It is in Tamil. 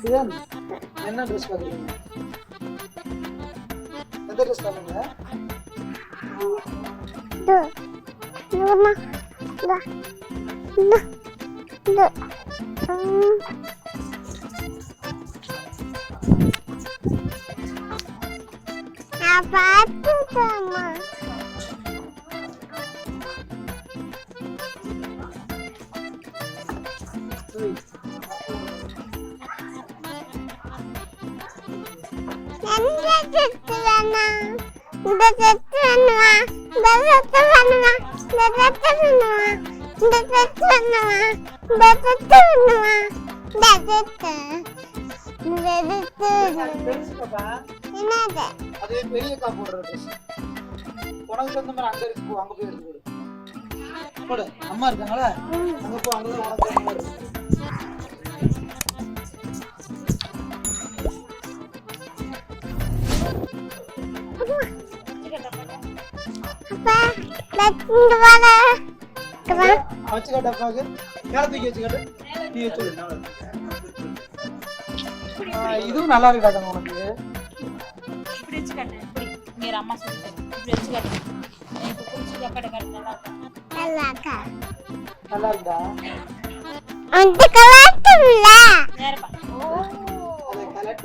சிவன் என்ன ட்ரெஸ் பாக்குறீங்க? எந்த ட்ரெஸ் பாக்குறீங்க? அது பெரிய கா போடுற ட்ரெஸ். உனக்கு தகுந்த மாதிரி அங்க இருக்கு, அங்க போய் எடுத்து போடு. போடு, அம்மா இருக்காங்களா? அங்க போ, அங்கதான் உனக்கு தகுந்த மாதிரி இருக்கு. வச்சுக்கட்ட பாக்கு, மேல தூக்கி வச்சுக்கட்டு. நீ வச்சு இதுவும் நல்லா இருக்கு காட்டுங்க உனக்கு. இப்படி வச்சு காட்டு. இப்படி நீ அம்மா சொல்லிட்டு இப்படி வச்சு காட்டு. எனக்கு புடிச்சு காட்டு காட்டு. நல்லா இருக்கா? நல்லா இருக்குடா. அந்த கலர் இல்ல. நேரப்பா. ஓ அது கலர்